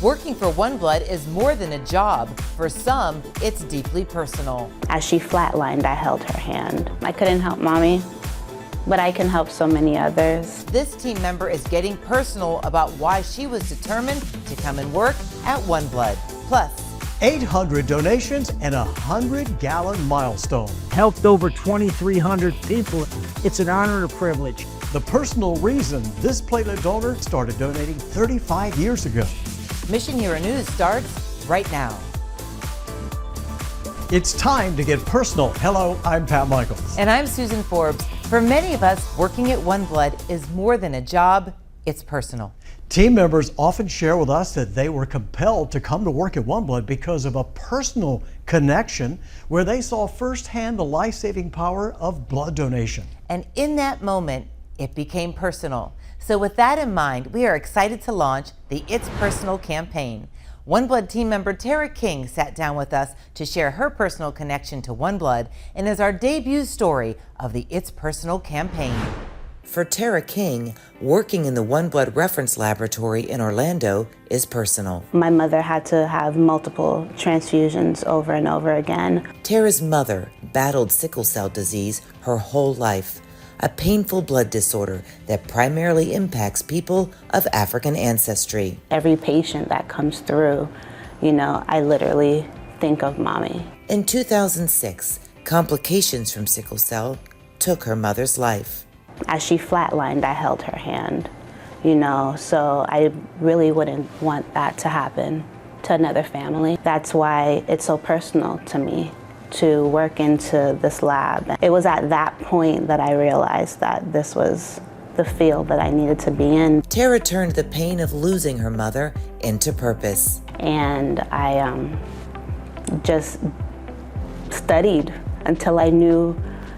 Working for OneBlood is more than a job. For some, it's deeply personal. As she flatlined, I held her hand. I couldn't help Mommy, but I can help so many others. This team member is getting personal about why she was determined to come and work at OneBlood. Plus, 800 donations and a 100-gallon milestone. Helped over 2,300 people. It's an honor and a privilege. The personal reason this platelet donor started donating 35 years ago. Mission Hero News starts right now. It's time to get personal. Hello, I'm Pat Michaels. And I'm Susan Forbes. For many of us, working at OneBlood is more than a job, it's personal. Team members often share with us that they were compelled to come to work at OneBlood because of a personal connection where they saw firsthand the life-saving power of blood donation. And in that moment, it became personal. So with that in mind, we are excited to launch the It's Personal campaign. OneBlood team member Tara King sat down with us to share her personal connection to OneBlood and is our debut story of the It's Personal campaign. For Tara King, working in the OneBlood reference laboratory in Orlando is personal. My mother had to have multiple transfusions over and over again. Tara's mother battled sickle cell disease her whole life, a painful blood disorder that primarily impacts people of African ancestry. Every patient that comes through, I literally think of Mommy. In 2006, complications from sickle cell took her mother's life. As she flatlined, I held her hand, so I really wouldn't want that to happen to another family. That's why it's so personal to me to work into this lab. It was at that point that I realized that this was the field that I needed to be in. Tara turned the pain of losing her mother into purpose. And I just studied until I knew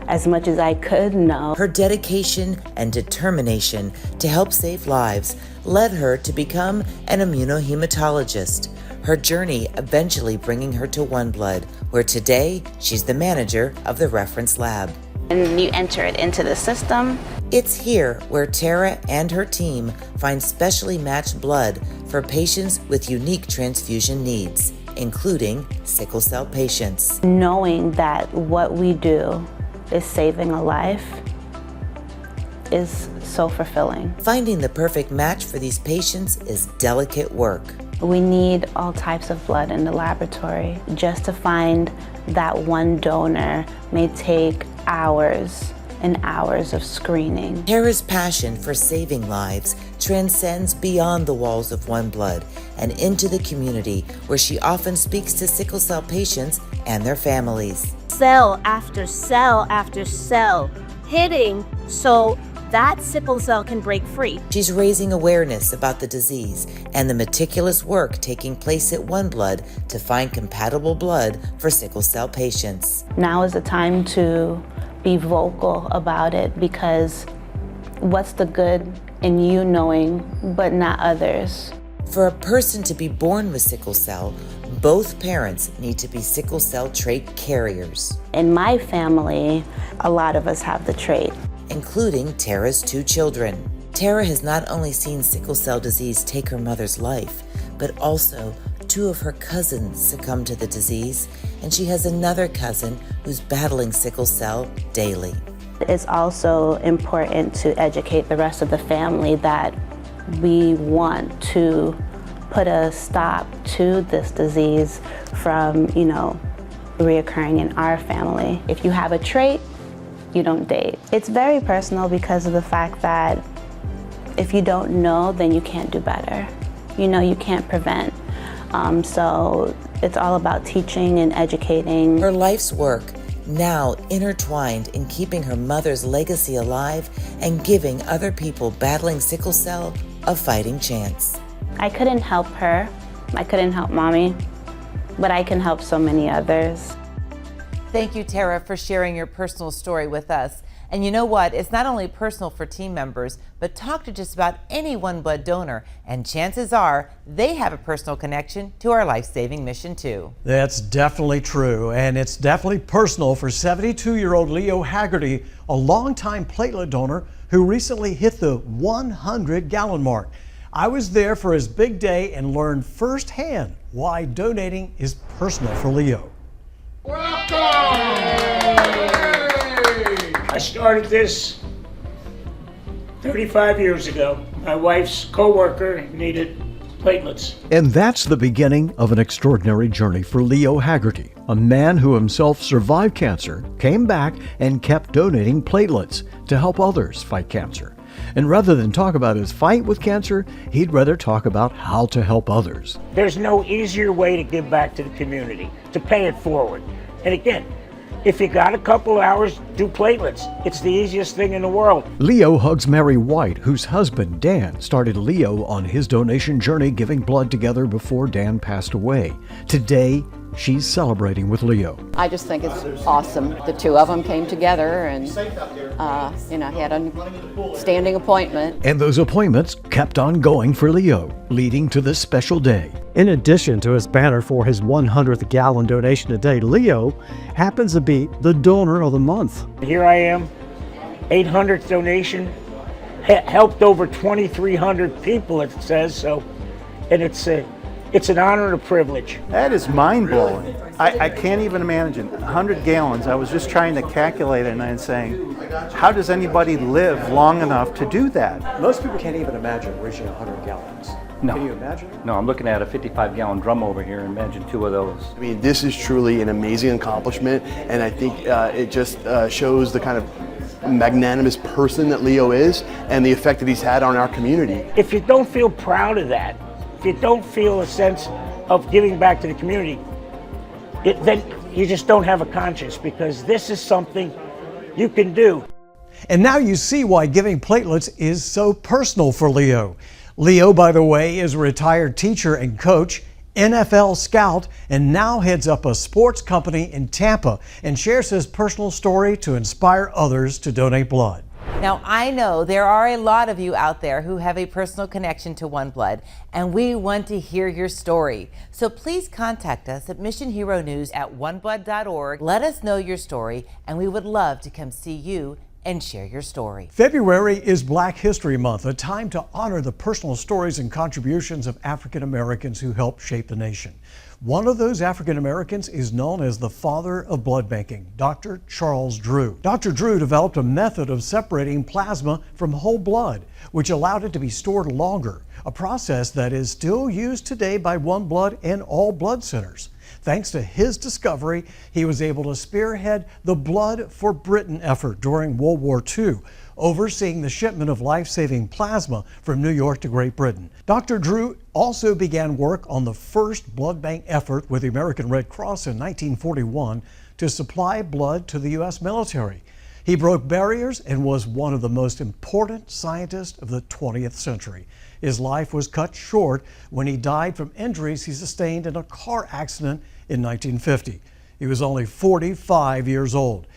as much as I could know. Her dedication and determination to help save lives led her to become an immunohematologist. Her journey eventually bringing her to OneBlood, where today she's the manager of the reference lab. And you enter it into the system. It's here where Tara and her team find specially matched blood for patients with unique transfusion needs, including sickle cell patients. Knowing that what we do is saving a life is so fulfilling. Finding the perfect match for these patients is delicate work. We need all types of blood in the laboratory. Just to find that one donor may take hours and hours of screening. Tara's passion for saving lives transcends beyond the walls of OneBlood and into the community, where she often speaks to sickle cell patients and their families. Cell after cell after cell hitting so that sickle cell can break free. She's raising awareness about the disease and the meticulous work taking place at OneBlood to find compatible blood for sickle cell patients. Now is the time to be vocal about it, because what's the good in you knowing but not others? For a person to be born with sickle cell, both parents need to be sickle cell trait carriers. In my family, a lot of us have the trait, including Tara's 2 children. Tara has not only seen sickle cell disease take her mother's life, but also 2 of her cousins succumb to the disease, and she has another cousin who's battling sickle cell daily. It's also important to educate the rest of the family that we want to put a stop to this disease from, reoccurring in our family. If you have a trait, you don't date. It's very personal because of the fact that if you don't know, then you can't do better. You can't prevent. So it's all about teaching and educating. Her life's work now intertwined in keeping her mother's legacy alive and giving other people battling sickle cell a fighting chance. I couldn't help her. I couldn't help Mommy, but I can help so many others. Thank you, Tara, for sharing your personal story with us. And you know what? It's not only personal for team members, but talk to just about any OneBlood donor, and chances are they have a personal connection to our life-saving mission too. That's definitely true, and it's definitely personal for 72-year-old Leo Haggerty, a longtime platelet donor who recently hit the 100-gallon mark. I was there for his big day and learned firsthand why donating is personal for Leo. I started this 35 years ago. My wife's co-worker needed platelets. And that's the beginning of an extraordinary journey for Leo Haggerty, a man who himself survived cancer, came back, and kept donating platelets to help others fight cancer. And rather than talk about his fight with cancer, he'd rather talk about how to help others. There's no easier way to give back to the community, to pay it forward. And again, if you got a couple hours, do platelets. It's the easiest thing in the world. Leo hugs Mary White, whose husband Dan started Leo on his donation journey, giving blood together before Dan passed away. Today, she's celebrating with Leo. I just think it's awesome. The two of them came together and, he had a standing appointment. And those appointments kept on going for Leo, leading to this special day. In addition to his banner for his 100th gallon donation today, Leo happens to be the donor of the month. Here I am, 800th donation, helped over 2,300 people, it says, so, and it's an honor and a privilege. That is mind-blowing. I can't even imagine. 100 gallons. I was just trying to calculate it and saying, how does anybody live long enough to do that? Most people can't even imagine reaching 100 gallons. No. Can you imagine? No, I'm looking at a 55-gallon drum over here. Imagine two of those. I mean, this is truly an amazing accomplishment, and I think it just shows the kind of magnanimous person that Leo is and the effect that he's had on our community. If you don't feel proud of that, if you don't feel a sense of giving back to the community, then you just don't have a conscience, because this is something you can do. And now you see why giving platelets is so personal for Leo. Leo, by the way, is a retired teacher and coach, NFL scout, and now heads up a sports company in Tampa and shares his personal story to inspire others to donate blood. Now, I know there are a lot of you out there who have a personal connection to OneBlood, and we want to hear your story. So please contact us at missionheronews@oneblood.org. Let us know your story, and we would love to come see you and share your story. February is Black History Month, a time to honor the personal stories and contributions of African Americans who helped shape the nation. One of those African Americans is known as the father of blood banking, Dr. Charles Drew. Dr. Drew developed a method of separating plasma from whole blood, which allowed it to be stored longer, a process that is still used today by OneBlood and all blood centers. Thanks to his discovery, he was able to spearhead the Blood for Britain effort during World War II, overseeing the shipment of life-saving plasma from New York to Great Britain. Dr. Drew also began work on the first blood bank effort with the American Red Cross in 1941 to supply blood to the U.S. military. He broke barriers and was one of the most important scientists of the 20th century. His life was cut short when he died from injuries he sustained in a car accident in 1950. He was only 45 years old.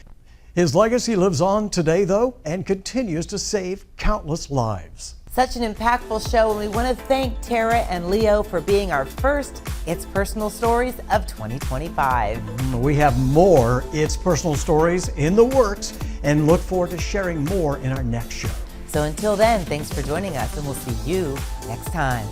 His legacy lives on today, though, and continues to save countless lives. Such an impactful show, and we want to thank Tara and Leo for being our first It's Personal Stories of 2025. We have more It's Personal Stories in the works and look forward to sharing more in our next show. So until then, thanks for joining us, and we'll see you next time.